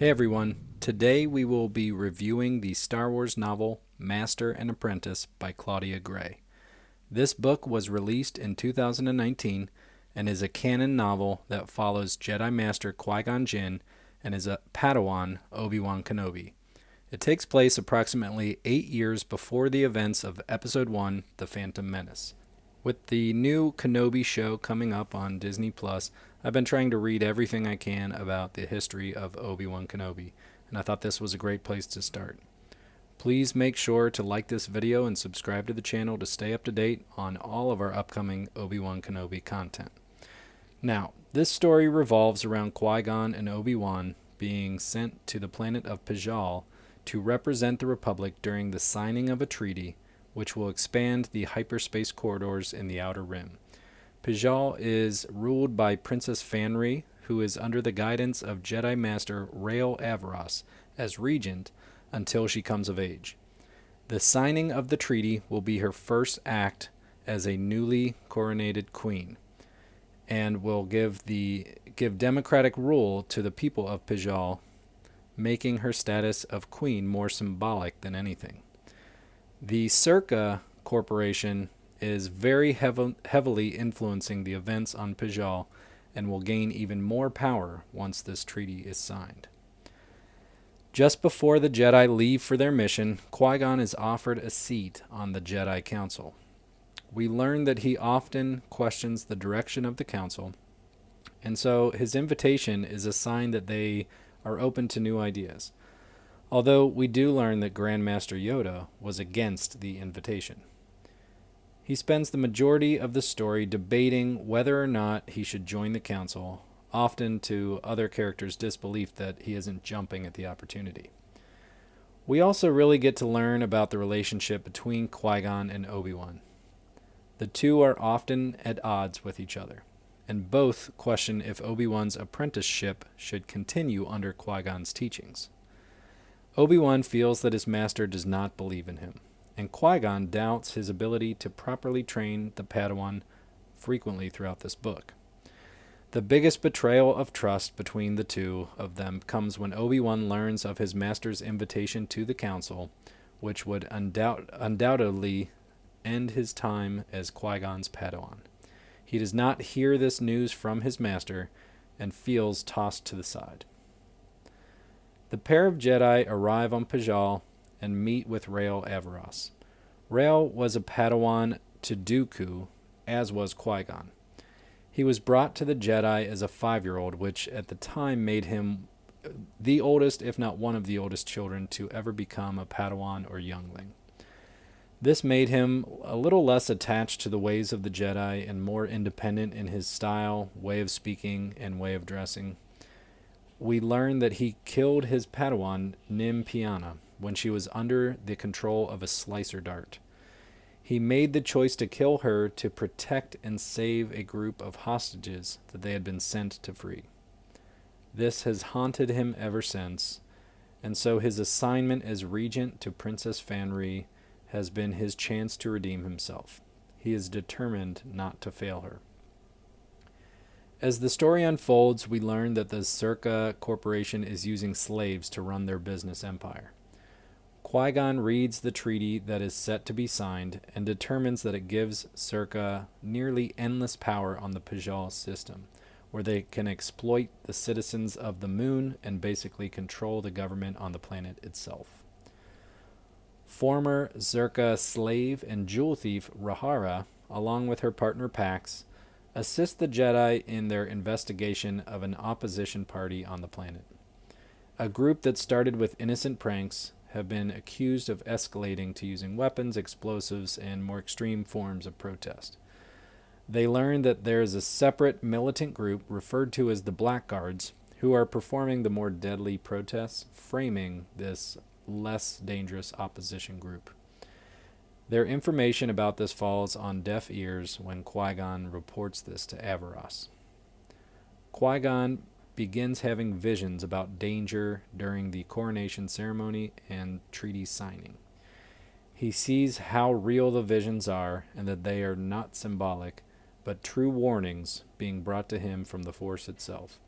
Hey everyone, today we will be reviewing the Star Wars novel Master and Apprentice by Claudia Gray. This book was released in 2019 and is a canon novel that follows Jedi Master Qui-Gon Jinn and his Padawan Obi-Wan Kenobi. It takes place approximately 8 years before the events of Episode 1, The Phantom Menace. With the new Kenobi show coming up on Disney Plus, I've been trying to read everything I can about the history of Obi-Wan Kenobi, and I thought this was a great place to start. Please make sure to like this video and subscribe to the channel to stay up to date on all of our upcoming Obi-Wan Kenobi content. Now, this story revolves around Qui-Gon and Obi-Wan being sent to the planet of Pijal to represent the Republic during the signing of a treaty which will expand the hyperspace corridors in the Outer Rim. Pijal is ruled by Princess Fanry, who is under the guidance of Jedi Master Rael Avaras as regent until she comes of age. The signing of the treaty will be her first act as a newly coronated queen, and will give democratic rule to the people of Pijal, making her status of queen more symbolic than anything. The Circa Corporation is very heavily influencing the events on Pijal and will gain even more power once this treaty is signed. Just before the Jedi leave for their mission, Qui-Gon is offered a seat on the Jedi Council. We learn that he often questions the direction of the Council, and so his invitation is a sign that they are open to new ideas. Although we do learn that Grand Master Yoda was against the invitation. He spends the majority of the story debating whether or not he should join the council, often to other characters' disbelief that he isn't jumping at the opportunity. We also really get to learn about the relationship between Qui-Gon and Obi-Wan. The two are often at odds with each other, and both question if Obi-Wan's apprenticeship should continue under Qui-Gon's teachings. Obi-Wan feels that his master does not believe in him, and Qui-Gon doubts his ability to properly train the Padawan frequently throughout this book. The biggest betrayal of trust between the two of them comes when Obi-Wan learns of his master's invitation to the council, which would undoubtedly end his time as Qui-Gon's Padawan. He does not hear this news from his master and feels tossed to the side. The pair of Jedi arrive on Pijal and meet with Rael Avaras. Rael was a Padawan to Dooku, as was Qui-Gon. He was brought to the Jedi as a 5-year-old, which at the time made him the oldest, if not one of the oldest children to ever become a Padawan or youngling. This made him a little less attached to the ways of the Jedi and more independent in his style, way of speaking, and way of dressing. We learn that he killed his Padawan, Nim Piana, when she was under the control of a slicer dart. He made the choice to kill her to protect and save a group of hostages that they had been sent to free. This has haunted him ever since, and so his assignment as regent to Princess Fanry has been his chance to redeem himself. He is determined not to fail her. As the story unfolds, we learn that the Circa Corporation is using slaves to run their business empire. Qui-Gon reads the treaty that is set to be signed and determines that it gives Circa nearly endless power on the Pijal system, where they can exploit the citizens of the moon and basically control the government on the planet itself. Former Circa slave and jewel thief Rahara, along with her partner Pax, assist the Jedi in their investigation of an opposition party on the planet. A group that started with innocent pranks have been accused of escalating to using weapons, explosives, and more extreme forms of protest. They learn that there is a separate militant group referred to as the Blackguards who are performing the more deadly protests, framing this less dangerous opposition group. Their information about this falls on deaf ears when Qui-Gon reports this to Avaras. Qui-Gon begins having visions about danger during the coronation ceremony and treaty signing. He sees how real the visions are and that they are not symbolic, but true warnings being brought to him from the Force itself.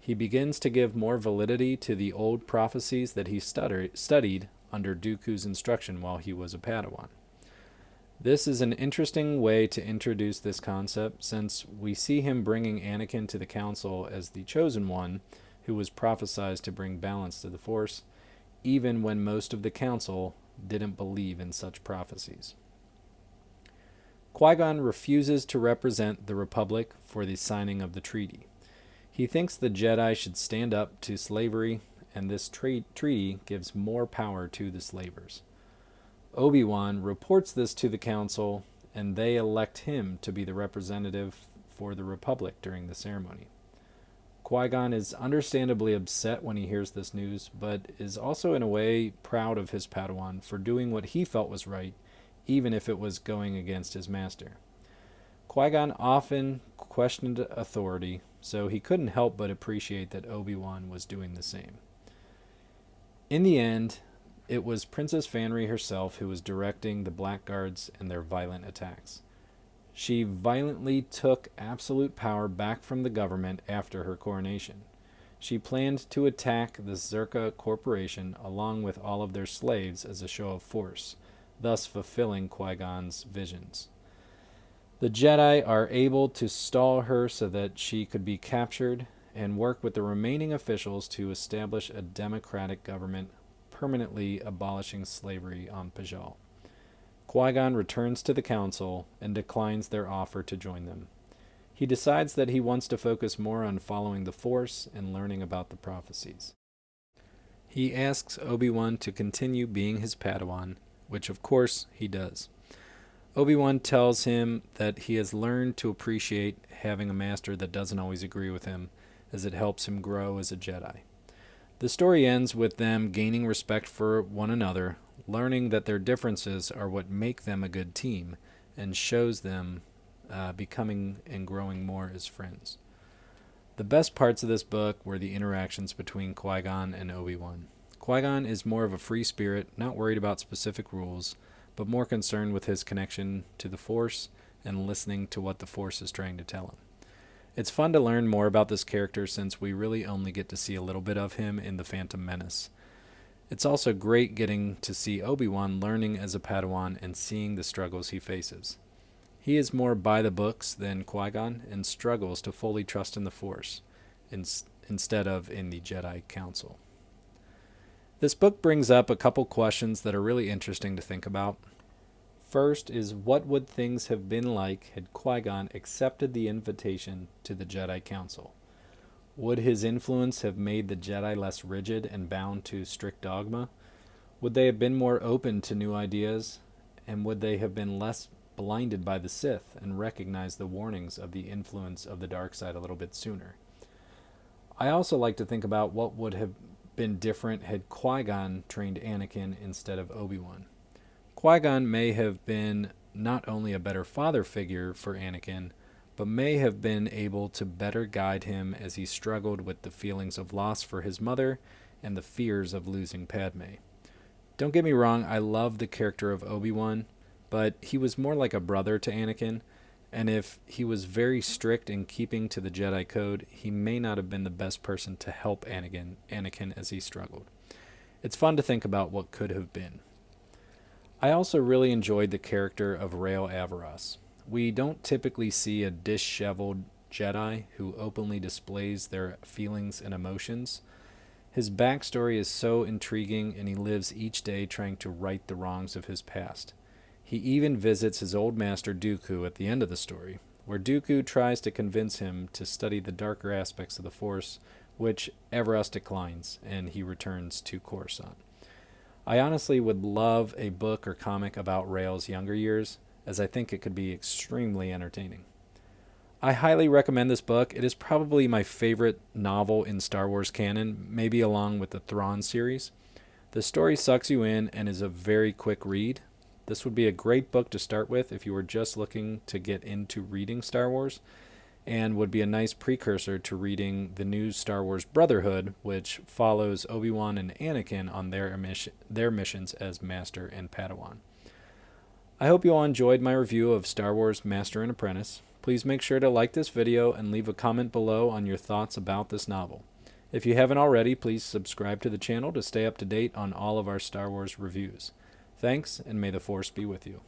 He begins to give more validity to the old prophecies that he studied under Dooku's instruction while he was a Padawan. This is an interesting way to introduce this concept, since we see him bringing Anakin to the Council as the chosen one who was prophesied to bring balance to the Force, even when most of the Council didn't believe in such prophecies. Qui-Gon refuses to represent the Republic for the signing of the treaty. He thinks the Jedi should stand up to slavery, and this treaty gives more power to the slavers. Obi-Wan reports this to the Council, and they elect him to be the representative for the Republic during the ceremony. Qui-Gon is understandably upset when he hears this news, but is also in a way proud of his Padawan for doing what he felt was right, even if it was going against his master. Qui-Gon often questioned authority, so he couldn't help but appreciate that Obi-Wan was doing the same. In the end, it was Princess Fanry herself who was directing the Blackguards and their violent attacks. She violently took absolute power back from the government after her coronation. She planned to attack the Zerka Corporation along with all of their slaves as a show of force, thus fulfilling Qui-Gon's visions. The Jedi are able to stall her so that she could be captured and work with the remaining officials to establish a democratic government, permanently abolishing slavery on Pijal. Qui-Gon returns to the Council and declines their offer to join them. He decides that he wants to focus more on following the Force and learning about the prophecies. He asks Obi-Wan to continue being his Padawan, which of course he does. Obi-Wan tells him that he has learned to appreciate having a master that doesn't always agree with him, as it helps him grow as a Jedi. The story ends with them gaining respect for one another, learning that their differences are what make them a good team, and shows them becoming and growing more as friends. The best parts of this book were the interactions between Qui-Gon and Obi-Wan. Qui-Gon is more of a free spirit, not worried about specific rules, but more concerned with his connection to the Force and listening to what the Force is trying to tell him. It's fun to learn more about this character since we really only get to see a little bit of him in the Phantom Menace. It's also great getting to see Obi-Wan learning as a Padawan and seeing the struggles he faces. He is more by the books than Qui-Gon and struggles to fully trust in the Force instead of in the Jedi Council. This book brings up a couple questions that are really interesting to think about. First is, what would things have been like had Qui-Gon accepted the invitation to the Jedi Council? Would his influence have made the Jedi less rigid and bound to strict dogma? Would they have been more open to new ideas? And would they have been less blinded by the Sith and recognized the warnings of the influence of the dark side a little bit sooner? I also like to think about what would have been different had Qui-Gon trained Anakin instead of Obi-Wan. Qui-Gon may have been not only a better father figure for Anakin, but may have been able to better guide him as he struggled with the feelings of loss for his mother and the fears of losing Padme. Don't get me wrong, I love the character of Obi-Wan, but he was more like a brother to Anakin, and if he was very strict in keeping to the Jedi Code, he may not have been the best person to help Anakin as he struggled. It's fun to think about what could have been. I also really enjoyed the character of Rael Avaras. We don't typically see a disheveled Jedi who openly displays their feelings and emotions. His backstory is so intriguing, and he lives each day trying to right the wrongs of his past. He even visits his old master Dooku at the end of the story, where Dooku tries to convince him to study the darker aspects of the Force, which Avaras declines, and he returns to Coruscant. I honestly would love a book or comic about Rael's younger years, as I think it could be extremely entertaining. I highly recommend this book. It is probably my favorite novel in Star Wars canon, maybe along with the Thrawn series. The story sucks you in and is a very quick read. This would be a great book to start with if you were just looking to get into reading Star Wars, and would be a nice precursor to reading the new Star Wars Brotherhood, which follows Obi-Wan and Anakin on their missions as Master and Padawan. I hope you all enjoyed my review of Star Wars Master and Apprentice. Please make sure to like this video and leave a comment below on your thoughts about this novel. If you haven't already, please subscribe to the channel to stay up to date on all of our Star Wars reviews. Thanks, and may the Force be with you.